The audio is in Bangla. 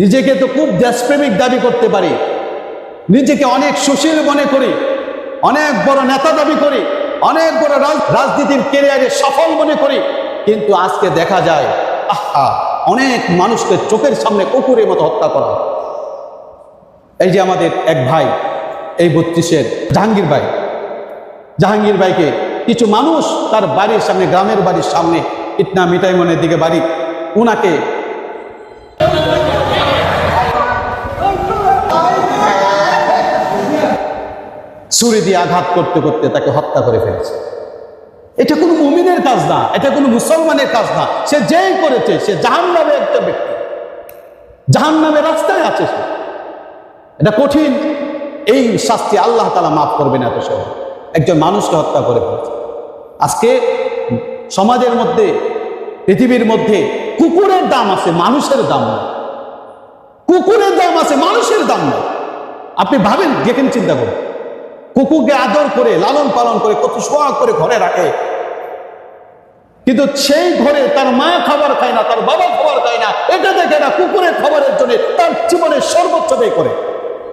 নিজেকে তো খুব দেশপ্রেমিক দাবি করতে পারি, নিজেকে অনেক সুশীল মনে করি, অনেক বড় নেতা দাবি করি, অনেক বড় রাজনীতির ক্যারিয়ারে সফল মনে করি, কিন্তু আজকে দেখা যায় অনেক মানুষকে চোখের সামনে কুকুরের মতো হত্যা করা। এই যে আমাদের এক ভাই, এই 32-এর জাহাঙ্গীর ভাইকে কিছু মানুষ তার বাড়ির সামনে, গ্রামের বাড়ির সামনে, ইটনা মিঠাইমনের দিকে বাড়ি, উনাকে ছুরি দিয়ে আঘাত করতে করতে তাকে হত্যা করে ফেলেছে। এটা কোনো মুমিনের কাজ না, এটা কোনো মুসলমানের কাজ না। সে যেই করেছে সে জাহান্নামে একটা ব্যক্তি, জাহান্নামের রাস্তায় আছে সে। এটা কঠিন, এই শাস্তি আল্লাহ তাআলা মাফ করবে না এত সহজ। একজন মানুষকে হত্যা করে ফেলেছে। আজকে সমাজের মধ্যে, পৃথিবীর মধ্যে কুকুরের দাম আছে, মানুষের দাম না। কুকুরের দাম আছে, মানুষের দাম না। আপনি ভাবেন, দেখেন, চিন্তা করুন, কুকুরকে আদর করে লালন পালন করে কত সোহাগ করে ঘরে রাখে, কিন্তু সেই ঘরে তার মা খাবার খায় না, তার বাবা খাবার খায় না, এটা দেখে না কুকুরের খাবারের জন্য তার জীবনের সর্বোচ্চ ব্যয় করে।